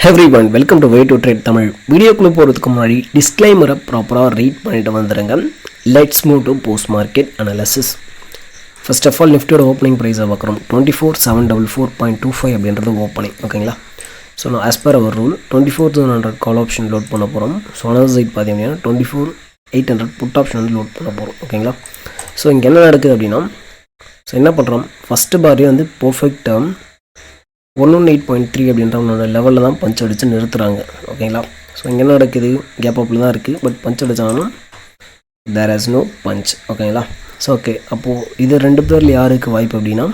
Everyone welcome to way to trade Tamil. வீடியோக்குள்ளே போகிறதுக்கு முன்னாடி டிஸ்க்ளைமரை ப்ராப்பராக ரீட் பண்ணிட்டு வந்துடுங்க. Let's move to post market analysis. First of all நிஃப்டியோட ஓப்பனிங் ப்ரைஸை பார்க்குறோம். 24,744.25 அப்படின்றது ஓப்பனிங். ஓகேங்களா? ஸோ நான் as per our rule 24,100 call option load பண்ண போகிறோம். ஸோ அனதர் சைட் பார்த்தீங்கன்னா 24,800 புட் ஆப்ஷன் வந்து லோட் பண்ண போகிறோம். ஓகேங்களா? ஸோ இங்கே என்ன நடக்குது அப்படின்னா, ஸோ என்ன பண்ணுறோம், ஃபஸ்ட்டு பாரே வந்து பர்ஃபெக்ட் டேர்ம் 118.3 அப்படின்ற லெவலில் தான் பஞ்ச் அடித்து நிறுத்துகிறாங்க. ஓகேங்களா? ஸோ இங்கே என்ன நடக்குது, கேப் அப்பில் தான் இருக்குது, பட் பஞ்ச் அடித்தாலும் தேர் ஹஸ் நோ பஞ்ச். ஓகேங்களா? ஸோ ஓகே, அப்போது இது ரெண்டு பேரில் யாருக்கு வாய்ப்பு அப்படின்னா,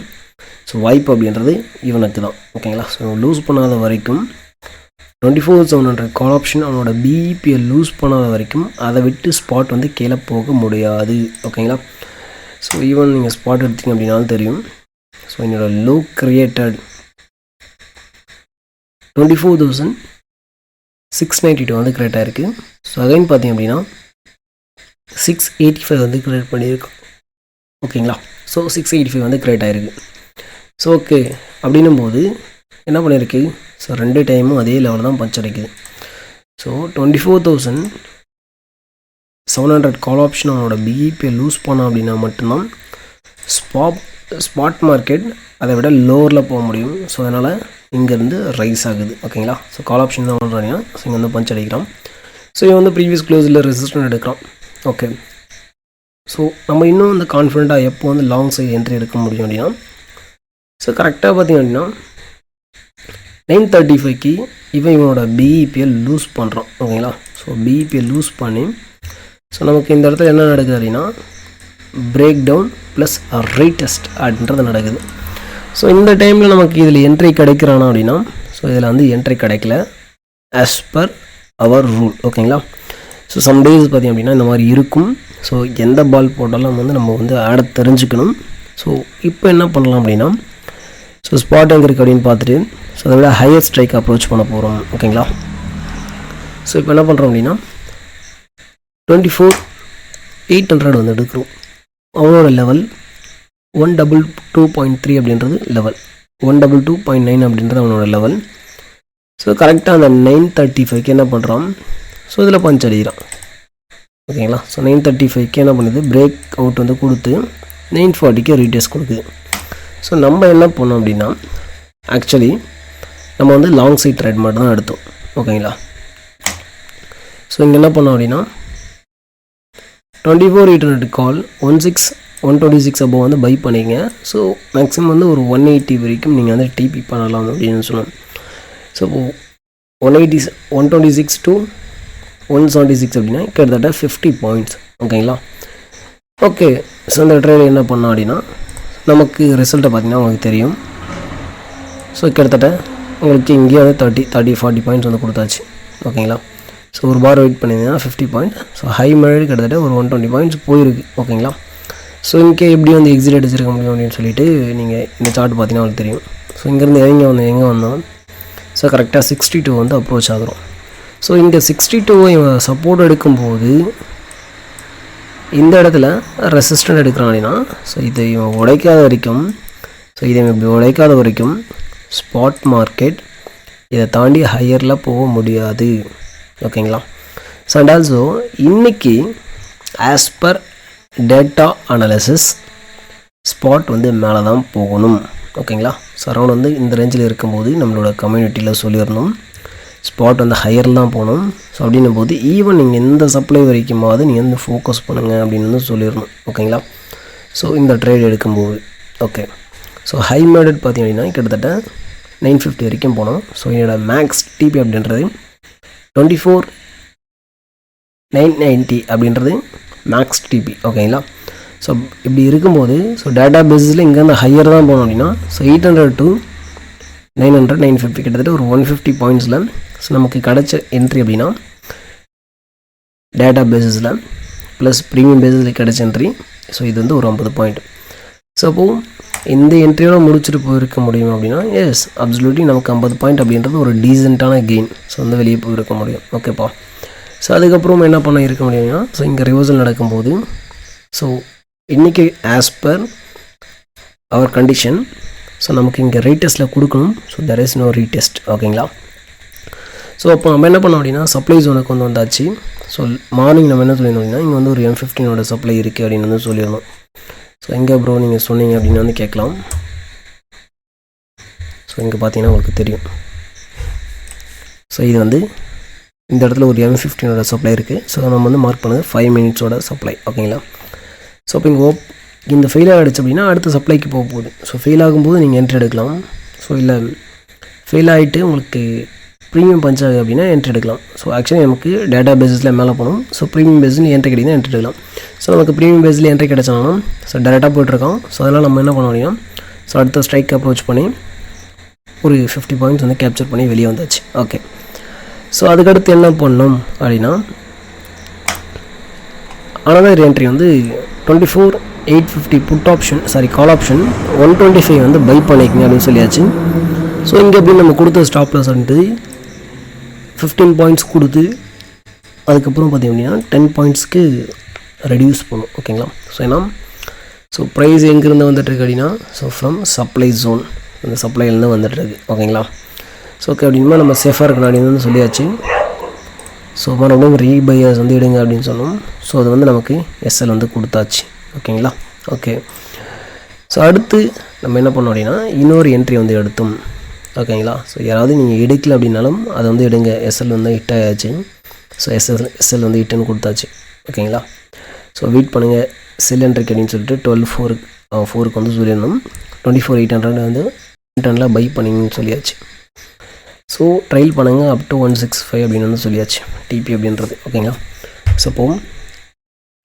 ஸோ வாய்ப்பு அப்படின்றது இவனுக்கு தான். ஓகேங்களா? ஸோ லூஸ் பண்ணாத வரைக்கும் 24,700 கால் ஆப்ஷன் அவனோட பிஇபியை லூஸ் பண்ணாத வரைக்கும் அதை விட்டு ஸ்பாட் வந்து கீழே போக முடியாது. ஓகேங்களா? ஸோ ஈவன் நீங்கள் ஸ்பாட் எடுத்தீங்க அப்படின்னாலும் தெரியும். ஸோ என்னோடய லோ கிரியேட்டட் 24,692 வந்து கிரியேட் ஆகிருக்கு. ஸோ அகைன் பார்த்தீங்க அப்படின்னா 685 வந்து கிரியேட் பண்ணியிருக்கோம். ஓகேங்களா? ஸோ 685 வந்து கிரியேட் ஆகிருக்கு. ஸோ ஓகே, அப்படின்னும் போது என்ன பண்ணியிருக்கு, ஸோ ரெண்டு டைமும் அதே லெவலில் தான் பஞ்ச் அடிக்குது. ஸோ 24,700 கால் ஆப்ஷன் அவனோட பிஇபியை லூஸ் பண்ணோம் அப்படின்னா மட்டும்தான் ஸ்பாட் மார்க்கெட் அதை விட லோவரில் போக முடியும். ஸோ அதனால் இங்கேருந்து ரைஸ் ஆகுது. ஓகேங்களா? ஸோ கால் ஆப்ஷன் தான் பண்ணுறாங்கன்னா, ஸோ இங்கே வந்து பஞ்ச் அடிக்கிறான். ஸோ இவன் வந்து ப்ரீவியஸ் க்ளோஸில் ரெசிஸ்டன்ட் எடுக்கிறான். ஓகே, ஸோ நம்ம இன்னும் வந்து கான்ஃபிடென்ட்டாக எப்போ வந்து லாங் சைடு என்ட்ரி எடுக்க முடியும் அப்படின்னா, ஸோ கரெக்டாக பார்த்திங்க அப்படின்னா 935க்கு இவனோட பிஇபியை லூஸ் பண்ணுறான். ஓகேங்களா? ஸோ பிஇபியை லூஸ் பண்ணி, ஸோ நமக்கு இந்த இடத்துல என்ன நடக்குது அப்படின்னா, பிரேக் டவுன் ப்ளஸ் ரீடெஸ்ட் அப்படின்றது நடக்குது. ஸோ இந்த டைமில் நமக்கு இதில் என்ட்ரி கிடைக்கிறானா அப்படின்னா, ஸோ இதில் வந்து என்ட்ரி கிடைக்கல ஆஸ் பர் அவர் ரூல். ஓகேங்களா? ஸோ சம் டேஸ் பார்த்திங்க அப்படின்னா இந்த மாதிரி இருக்கும். ஸோ எந்த பால் போட்டாலும் நம்ம வந்து ஆட தெரிஞ்சுக்கணும். ஸோ இப்போ என்ன பண்ணலாம் அப்படின்னா, ஸோ ஸ்பாட் எங்கே இருக்குது அப்படின்னு பார்த்துட்டு, ஸோ அதை விட ஹையர் ஸ்ட்ரைக் அப்ரோச் பண்ண போகிறோம். ஓகேங்களா? ஸோ இப்போ என்ன பண்ணுறோம் அப்படின்னா 24,800 வந்து எடுக்கிறோம். அவனோட லெவல் 122.3 அப்படின்றது லெவல், 122.9 அப்படின்றது அவனோட லெவல். ஸோ கரெக்டாக அந்த 935க்கு என்ன பண்ணுறான், ஸோ இதில் பஞ்ச் அடிக்கிறான். ஓகேங்களா? ஸோ 935க்கு என்ன பண்ணுது, பிரேக் அவுட் வந்து கொடுத்து 940க்கு ரீடெஸ்ட் கொடுக்குது. ஸோ நம்ம என்ன பண்ணோம் அப்படின்னா, ஆக்சுவலி நம்ம வந்து லாங் சைட் ட்ரேட் மட்டும் தான் எடுத்தோம். ஓகேங்களா? ஸோ இங்கே என்ன பண்ணோம் அப்படின்னா 24,800 கால் 126 அபோவ் வந்து பை பண்ணிங்க. ஸோ மேக்ஸிமம் வந்து ஒரு 180 வரைக்கும் நீங்கள் வந்து டிபி பண்ணலாம் அப்படின்னு சொல்லணும். ஸோ 126 to 176 அப்படின்னா கிட்டத்தட்ட 50 பாயிண்ட்ஸ். ஓகேங்களா? ஓகே, ஸோ இந்த ட்ரேட் என்ன பண்ணோம் அப்படின்னா, நமக்கு ரிசல்ட்டை பார்த்தீங்கன்னா உங்களுக்கு தெரியும். ஸோ கிட்டத்தட்ட உங்களுக்கு இங்கேயே வந்து 40 பாயிண்ட்ஸ் வந்து கொடுத்தாச்சு. ஓகேங்களா? ஸோ ஒரு பார் வெயிட் பண்ணியிருந்தீங்கன்னா 50 பாயிண்ட். ஸோ ஹை மேடு கிட்டத்தட்ட ஒரு 120 பாயிண்ட்ஸ் போயிருக்கு. ஓகேங்களா? ஸோ இங்கே எப்படி வந்து எக்ஸிட் அடிச்சிருக்க முடியும் அப்படின்னு சொல்லிட்டு நீங்கள் இந்த சார்ட் பார்த்தீங்கன்னா உங்களுக்கு தெரியும். ஸோ இங்கேருந்து எங்கே வந்தோம், ஸோ கரெக்டாக 62 வந்து அப்ரோச் ஆகிறோம். ஸோ இங்கே 62 இவன் சப்போர்ட் எடுக்கும்போது இந்த இடத்துல ரெசிஸ்டன்ட் எடுக்கிறான் அப்படின்னா, ஸோ இதை இவன் உடைக்காத வரைக்கும், ஸோ இதை இப்படி உடைக்காத வரைக்கும் ஸ்பாட் மார்க்கெட் இதை தாண்டி ஹையரில் போக முடியாது. ஓகேங்களா? ஸோ அண்ட் ஆல்சோ இன்றைக்கி as per data analysis spot வந்து மேலே தான் போகணும். ஓகேங்களா? ஸோ அரௌண்ட் வந்து இந்த ரேஞ்சில் இருக்கும்போது நம்மளோட கம்யூனிட்டியில் சொல்லியிருந்தோம் ஸ்பாட் வந்து ஹையரில் தான் போகணும். ஸோ அப்படின்னும் போது ஈவன் நீங்கள் எந்த சப்ளை வரைக்குமாவது நீங்கள் வந்து ஃபோக்கஸ் பண்ணுங்கள் அப்படின்னு வந்து சொல்லிடணும். ஓகேங்களா? ஸோ இந்த ட்ரேட் எடுக்கும்போது ஓகே, ஸோ ஹை மேடட் பார்த்திங்க அப்படின்னா கிட்டத்தட்ட 950 வரைக்கும் போனோம். ஸோ என்னோட மேக்ஸ் டிபி அப்படின்றது 24,990 அப்படின்றது மேக்ஸ் டிபி. ஓகேங்களா? ஸோ இப்படி இருக்கும்போது, ஸோ டேட்டா பேஸிஸில் இங்கேருந்து ஹையர் தான் போனோம் அப்படின்னா, ஸோ 800 to 900 950 கிட்டத்தட்ட ஒரு 150 பாயிண்ட்ஸில் ஸோ நமக்கு கிடச்ச என்ட்ரி அப்படின்னா டேட்டா பேஸிஸில் ப்ளஸ் ப்ரீமியம் பேஸில் கிடச்ச என்ட்ரி. ஸோ இது வந்து ஒரு 50 பாயிண்ட். ஸோ அப்போது இந்த என்ட்ரியோட முடிச்சுட்டு போயிருக்க முடியும் அப்படின்னா, எஸ் அப்சல்யூட்லி நமக்கு 50 பாயிண்ட் அப்படின்றது ஒரு டீசெண்டான கெயின். ஸோ வந்து வெளியே போயிருக்க முடியும். ஓகேப்பா? ஸோ அதுக்கப்புறம் என்ன பண்ண இருக்க முடியும்னா, ஸோ இங்கே ரிவர்சல் நடக்கும்போது, ஸோ இன்றைக்கி as per our condition so நமக்கு இங்கே ரீடெஸ்ட்டில் கொடுக்கணும். So there is no retest. ஓகேங்களா? ஸோ அப்போ நம்ம என்ன பண்ணோம் அப்படின்னா சப்ளை ஜோனுக்கு வந்து வந்தாச்சு. ஸோ மார்னிங் நம்ம என்ன சொல்லியிருந்தோம் அப்படின்னா இங்கே வந்து ஒரு M15 சப்ளை இருக்குது அப்படின்னு வந்து சொல்லியிருந்தோம். ஸோ எங்கே ப்ரோ நீங்கள் சொன்னீங்க அப்படின்னு வந்து கேட்கலாம். ஸோ இங்கே பார்த்தீங்கன்னா உங்களுக்கு தெரியும். ஸோ இது வந்து இந்த இடத்துல ஒரு M15 சப்ளை இருக்குது. ஸோ நம்ம வந்து மார்க் பண்ணுது 5 மினிட்ஸோட சப்ளை. ஓகேங்களா? ஸோ இப்போ இங்கே இந்த ஃபெயில் ஆகிடுச்சு அப்படின்னா அடுத்த சப்ளைக்கு போக போகுது. ஸோ ஃபெயில் ஆகும்போது நீங்கள் என்ட்ரி எடுக்கலாம். ஸோ இல்லை ஃபெயில் ஆகிட்டு உங்களுக்கு ப்ரீமியம் பஞ்ச் ஆகுது அப்படின்னா என்ட்ரி எடுக்கலாம். ஸோ ஆக்சுவலி நமக்கு டேட்டா பேஸில் மேலே போகணும். ஸோ ப்ரீமியம் பேஸில் என்ட்ரி கிடைக்குது என்ட்ரி எடுக்கலாம். ஸோ நமக்கு ப்ரீமியம் பேஸில் என்ட்ரி கிடைச்சாலும் ஸோ டேரெக்டாக போய்ட்டுருக்கோம். ஸோ அதனால் நம்ம என்ன பண்ணோம் அப்படின்னா ஸோ அடுத்த ஸ்ட்ரைக் அப்ரோச் பண்ணி ஒரு 50 பாயிண்ட்ஸ் வந்து கேப்சர் பண்ணி வெளியே வந்தாச்சு. ஓகே. ஸோ அதுக்கடுத்து என்ன பண்ணோம் அப்படின்னா அனதர் என்ட்ரி வந்து 24,850 புட் ஆப்ஷன் கால் ஆப்ஷன் 125 வந்து பை பண்ணிக்கங்க அப்படின்னு சொல்லியாச்சு. ஸோ இங்கே அப்படின்னு நம்ம கொடுத்த ஸ்டாப் லாஸ் வந்துட்டு 15 பாயிண்ட்ஸ் கொடுத்து அதுக்கப்புறம் பார்த்திங்க அப்படின்னா 10 பாயிண்ட்ஸ்க்கு ரெடியூஸ் பண்ணும். ஓகேங்களா? ஸோ ஏன்னா ஸோ ப்ரைஸ் எங்கேருந்து வந்துட்டுருக்கு அப்படின்னா ஸோ ஃப்ரம் சப்ளை ஜோன், அந்த சப்ளைலேருந்து வந்துட்டுருக்கு. ஓகேங்களா? ஸோ ஓகே அப்படின்னா நம்ம சேஃபாக இருக்கணும் அப்படின்னு வந்து சொல்லியாச்சு. ஸோ மறுபடியும் ரீபையர்ஸ் வந்து எடுங்க அப்படின்னு சொன்னோம். ஸோ அது வந்து நமக்கு எஸ்எல் வந்து கொடுத்தாச்சு. ஓகேங்களா? ஓகே. ஸோ அடுத்து நம்ம என்ன பண்ணோம் அப்படின்னா இன்னொரு என்ட்ரி வந்து எடுத்தோம். ஓகேங்களா? ஸோ யாராவது நீங்கள் எடுக்கல அப்படின்னாலும் அதை வந்து எடுங்க. எஸ்எல் வந்து ஹிட் ஆயாச்சு. ஸோ எஸ்எல் வந்து ஹிட்டுன்னு கொடுத்தாச்சு. ஓகேங்களா? ஸோ வெயிட் பண்ணுங்கள் செல் என்ட்ரிக்கு அப்படின்னு சொல்லிட்டு 12/4 வந்து சொல்லியிருந்தோம். 24,800 வந்து 800 பை பண்ணிங்கன்னு சொல்லியாச்சு. ஸோ ட்ரையல் பண்ணுங்கள் அப் டு 165 அப்படின்னு வந்து சொல்லியாச்சு டிபி அப்படின்றது. ஓகேங்களா? ஸோ இப்போ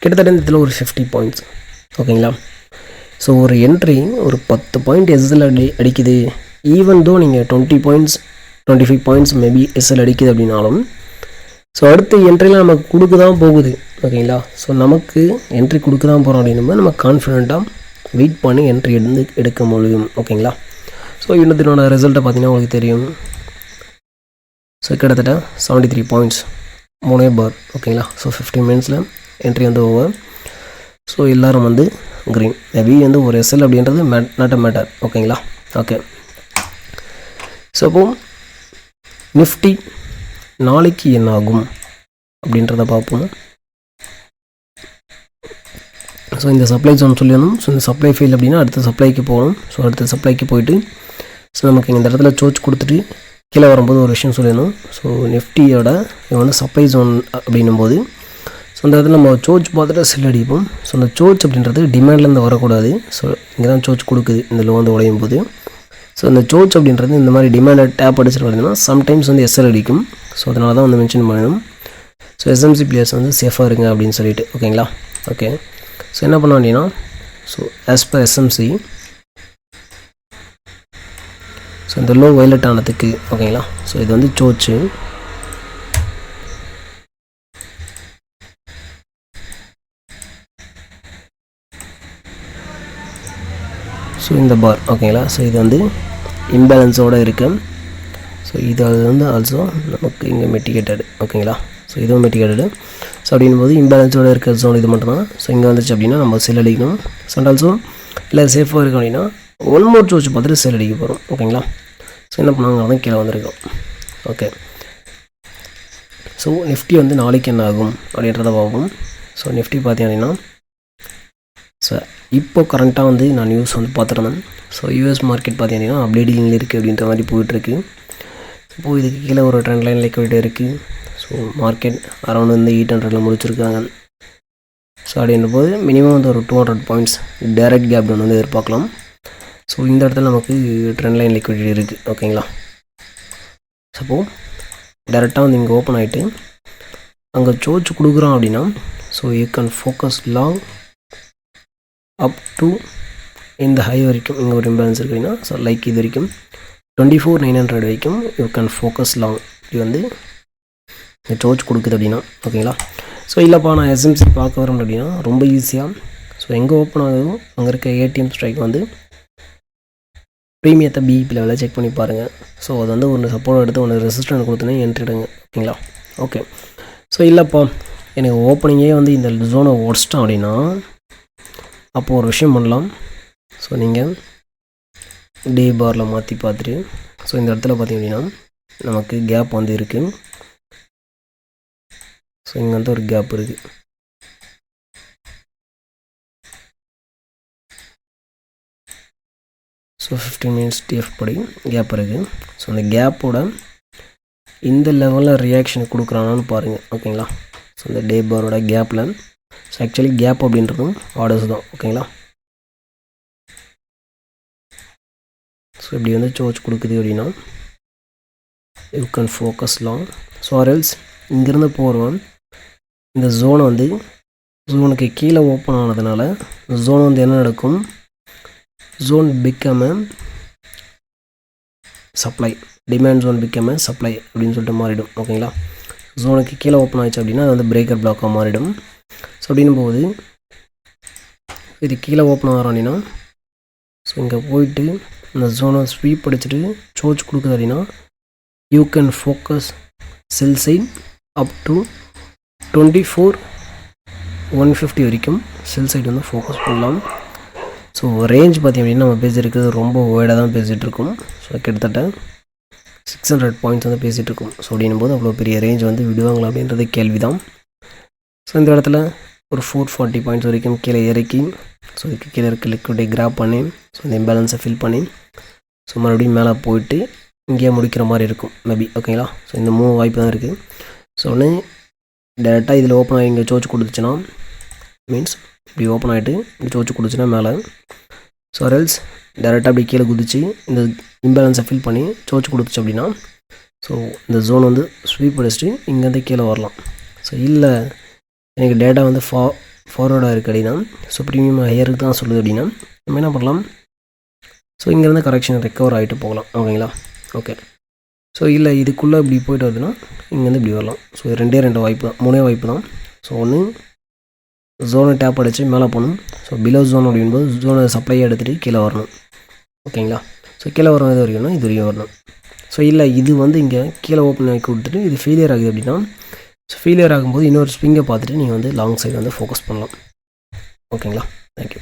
கிட்டத்தட்ட இந்த இதில் ஒரு 50 பாயிண்ட்ஸ். ஓகேங்களா? ஸோ ஒரு என்ட்ரி ஒரு 10 பாயிண்ட் எஸ்எல் அடிக்குது. ஈவன் தோ நீங்கள் 20 பாயிண்ட்ஸ் 25 பாயிண்ட்ஸ் மேபி எஸ்எல் அடிக்குது அப்படின்னாலும் ஸோ அடுத்த என்ட்ரியில் நமக்கு கொடுக்க தான் போகுது. ஓகேங்களா? ஸோ நமக்கு என்ட்ரி கொடுக்க தான் போகிறோம் அப்படின்னும் நம்ம கான்ஃபிடெண்ட்டாக வெயிட் பண்ணி என்ட்ரி எடுக்க முடியும். ஓகேங்களா? ஸோ இன்னத்தினோட ரிசல்ட்டை பார்த்தீங்கன்னா உங்களுக்கு தெரியும். ஸோ கிட்டத்தட்ட 73 பாயிண்ட்ஸ் 3 பார். ஓகேங்களா? ஸோ 15 மினிட்ஸில் என்ட்ரி வந்து ஓவர். ஸோ எல்லோரும் வந்து க்ரீன். மேபி வந்து ஒரு எஸ்எல் அப்படின்றது நாட் அ மேட்டர். ஓகேங்களா? ஓகே. ஸோ அப்போது நிஃப்டி நாளைக்கு என்ன ஆகும் அப்படின்றத பார்ப்போம். ஸோ இந்த சப்ளை ஜோன் சொல்லிடணும். ஸோ இந்த சப்ளை ஃபெயில் அப்படின்னா அடுத்த சப்ளைக்கு போகணும். ஸோ அடுத்த சப்ளைக்கு போயிட்டு ஸோ நமக்கு இந்த இடத்துல சோச் கொடுத்துட்டு கீழே வரும்போது ஒரு விஷயம் சொல்லிடணும். ஸோ நிஃப்டியோட இது வந்து சப்ளை ஜோன் அப்படின்னும் போது ஸோ இந்த இடத்துல நம்ம சோச் பார்த்துட்டு செல் அடிப்போம். ஸோ அந்த சோச் அப்படின்றது டிமாண்ட்லேருந்து வரக்கூடாது. ஸோ இங்கே தான் சோச் கொடுக்குது இந்த லோ வந்து உடையும் போது. ஸோ இந்த சோச் அப்படின்றது இந்த மாதிரி டிமாண்டை டேப் அடிச்சுட்டு வருதுன்னா சம்டைம்ஸ் வந்து எஸ்எல் அடிக்கும். ஸோ அதனால தான் வந்து மென்ஷன் பண்ணணும். ஸோ எஸ்எம்சி பிளேயர்ஸ் வந்து சேஃபாக இருங்க அப்படின்னு சொல்லிட்டு. ஓகேங்களா? ஓகே. ஸோ என்ன பண்ணோம் அப்படின்னா so as per SMC so இந்த லோ வயலட் ஆனதுக்கு ஓகேங்களா? ஸோ இது வந்து சோச்சு. ஸோ இந்த பார் ஓகேங்களா? ஸோ இது வந்து இம்பேலன்ஸோடு இருக்குது. ஸோ இது அது வந்து ஆல்சோ நமக்கு இங்கே மெட்டிகேட்டடு. ஓகேங்களா? ஸோ இதுவும் மெட்டிகேட்டடு. ஸோ அப்படின் போது இம்பேலன்ஸோடு இருக்கிற ஜோன் இது மட்டும் தான். ஸோ இங்கே வந்துச்சு அப்படின்னா நம்ம செல் அடிக்கணும். ஸோ அண்ட் ஆல்சோ இல்லை சேஃபாக இருக்கும் அப்படின்னா ஒன் மோர் சோச்சு பார்த்துட்டு செல் அடிக்க போகிறோம். ஓகேங்களா? ஸோ என்ன பண்ணாங்க தான் கீழே வந்திருக்கோம். ஓகே. ஸோ நிஃப்டி வந்து நாளைக்கு என்ன ஆகும் அப்படின்றத பார்ப்போம். ஸோ நிஃப்டி பார்த்தீங்க அப்படின்னா ஸோ இப்போ கரண்ட்டாக வந்து நான் நியூஸ் வந்து பார்த்துருந்தேன். ஸோ யூஎஸ் மார்க்கெட் பார்த்தீங்கன்னா அப்டேட்டிங்கில் இருக்குது அப்படின்ற மாதிரி போயிட்டுருக்கு. இப்போது இதுக்கு கீழே ஒரு ட்ரெண்ட் லைன் லிக்விடிட்டி இருக்குது. ஸோ மார்க்கெட் அரௌண்ட் வந்து 800 முடிச்சிருக்காங்க. ஸோ அப்படின்ற போது மினிமம் வந்து ஒரு 200 பாயிண்ட்ஸ் டைரக்ட் கேப் டவுன் வந்து எதிர்பார்க்கலாம். ஸோ இந்த இடத்துல நமக்கு ட்ரெண்ட் லைன் லிக்விடிட்டி இருக்குது. ஓகேங்களா? சப்போ டேரெக்டாக வந்து இங்கே ஓப்பன் ஆகிட்டு அங்கே சோச்சு கொடுக்குறோம் அப்படின்னா so you can focus long up to இந்த ஹை வரைக்கும். இங்கே ஒரு இம்பேலன்ஸ் இருக்குது அப்படின்னா ஸோ லைக் இது வரைக்கும் 24,900 வரைக்கும் யூ கேன் ஃபோக்கஸ் லாங். இது வந்து இந்த சோச் கொடுக்குது அப்படின்னா. ஓகேங்களா? ஸோ இல்லைப்பா நான் எஸ்எம்சி பார்க்க வரேன் அப்படின்னா ரொம்ப ஈஸியாக ஸோ எங்கே ஓப்பன் ஆகுதோ அங்கே இருக்க ஏடிஎம் ஸ்ட்ரைக் வந்து ப்ரீமியத்தை பிஇபி லெவலில் செக் பண்ணி பாருங்கள். ஸோ அது வந்து ஒன்று சப்போர்ட் எடுத்து ஒன்று ரெசிஸ்டன்ட் கொடுத்தோன்னே என்ட்ரிடுங்க. ஓகேங்களா? ஓகே. ஸோ இல்லைப்பா எனக்கு ஓப்பனிங்கே வந்து இந்த ஜோனை உடச்சிட்டோம் அப்படின்னா அப்போது ஒரு விஷயம் பண்ணலாம். ஸோ நீங்கள் டே பாரில் மாற்றி பார்த்துட்டு ஸோ இந்த இடத்துல பார்த்திங்க அப்படின்னா நமக்கு கேப் வந்து இருக்குது. ஸோ இங்கே வந்து ஒரு கேப் இருக்குது. ஸோ 15 minutes TF படி கேப் இருக்குது. ஸோ அந்த கேப்போட இந்த லெவலில் ரியாக்ஷன் கொடுக்குறானான்னு பாருங்கள். ஓகேங்களா. ஸோ இந்த டே பாரோட கேப்பில், ஸோ ஆக்சுவலி கேப் அப்படின்றதும் ஆர்டர்ஸ் தான். ஓகேங்களா. ஸோ இப்படி வந்து சோர்ச் கொடுக்குது அப்படின்னா you can focus long. So ஆர்எல்ஸ் இங்கேருந்து போகிறவன் இந்த ஜோனுக்கு கீழே ஓப்பன் ஆனதுனால ஜோன் வந்து என்ன நடக்கும், zone become supply, demand zone become supply அப்படின்னு சொல்லிட்டு மாறிடும். ஓகேங்களா. ஜோனுக்கு கீழே ஓப்பன் ஆயிடுச்சு அப்படின்னா அது வந்து பிரேக்கர் பிளாக்காக மாறிடும். ஸோ அப்படின்னும் போது இது கீழே ஓப்பன் ஆகிறோம் அப்படின்னா, ஸோ இங்கே போயிட்டு இந்த ஜோனை ஸ்வீப் அடிச்சுட்டு சோர்ச் கொடுக்குது அப்படின்னா you can focus sell side up to 24,150 வரைக்கும் செல் சைட் வந்து ஃபோக்கஸ் பண்ணலாம். ஸோ ரேஞ்ச் பார்த்திங்க அப்படின்னா நம்ம பேசியிருக்கிறது ரொம்ப வைடாக தான் பேசிகிட்டு இருக்கோம். ஸோ கிட்டத்தட்ட 600 பாயிண்ட்ஸ் வந்து பேசிகிட்டு இருக்கோம். ஸோ அப்படின்னும் போது அவ்வளோ பெரிய ரேஞ்ச் வந்து விடுவாங்களா அப்படின்றது கேள்வி தான். ஸோ இந்த இடத்துல ஒரு 440 பாயிண்ட்ஸ் வரைக்கும் கீழே இறக்கி, ஸோ இதுக்கு கீழே இருக்க லிக்விடை கிராப் பண்ணி, ஸோ இந்த இம்பேலன்ஸை ஃபில் பண்ணி, ஸோ மறுபடியும் மேலே போயிட்டு இங்கேயே முடிக்கிற மாதிரி இருக்கும் மேபி. ஓகேங்களா. ஸோ இந்த 3 வாய்ப்பு தான் இருக்குது. ஸோ ஒன்று டேரெக்டாக இதில் ஓப்பன் ஆகி இங்கே சோர்ச் கொடுத்துச்சுன்னா, மீன்ஸ் இப்படி ஓப்பன் ஆகிட்டு இப்படி சோர்ச் கொடுத்துச்சுன்னா மேலே, ஸோ ரெல்ஸ் டேரெக்டாக அப்படி கீழே குதிச்சு இந்த இம்பேலன்ஸை ஃபில் பண்ணி சோர்ச் கொடுத்துச்சு அப்படின்னா, ஸோ இந்த ஜோன் வந்து ஸ்வீப் அடிச்சுட்டு இங்கேருந்து கீழே வரலாம். ஸோ இல்லை எனக்கு டேட்டா வந்து ஃபார்வர்டாக இருக்குது அப்படின்னா, ஸோ ப்ரீமியம் ஹையருக்கு தான் சொல்லுது அப்படின்னா நம்ம என்ன பண்ணலாம், ஸோ இங்கேருந்து கரெக்ஷன் ரெக்கவர் ஆகிட்டு போகலாம். ஓகேங்களா. ஓகே. ஸோ இல்லை இதுக்குள்ளே இப்படி போய்ட்டு வருதுன்னா இங்கேருந்து இப்படி வரலாம். ஸோ இது 2 வாய்ப்பு தான், 3 வாய்ப்பு தான். ஸோ ஒன்று ஜோனை டேப் அடித்து மேலே போகணும். ஸோ பிலோ ஜோன் அப்படிங்கும்போது ஜோனை சப்ளையை எடுத்துகிட்டு கீழே வரணும். ஓகேங்களா. ஸோ கீழே வர இது வரைக்கும்னா இது வரைக்கும் வரணும். ஸோ இல்லை இது வந்து இங்கே கீழே ஓப்பன் ஆகி கொடுத்துட்டு இது ஃபெயிலியர் ஆகுது அப்படின்னா, ஸோ ஃபெயிலியர் ஆகும்போது இன்னொரு ஸ்விங்கை பார்த்துட்டு நீங்கள் வந்து லாங் சைடு வந்து ஃபோக்கஸ் பண்ணலாம். ஓகேங்களா. தேங்க்யூ.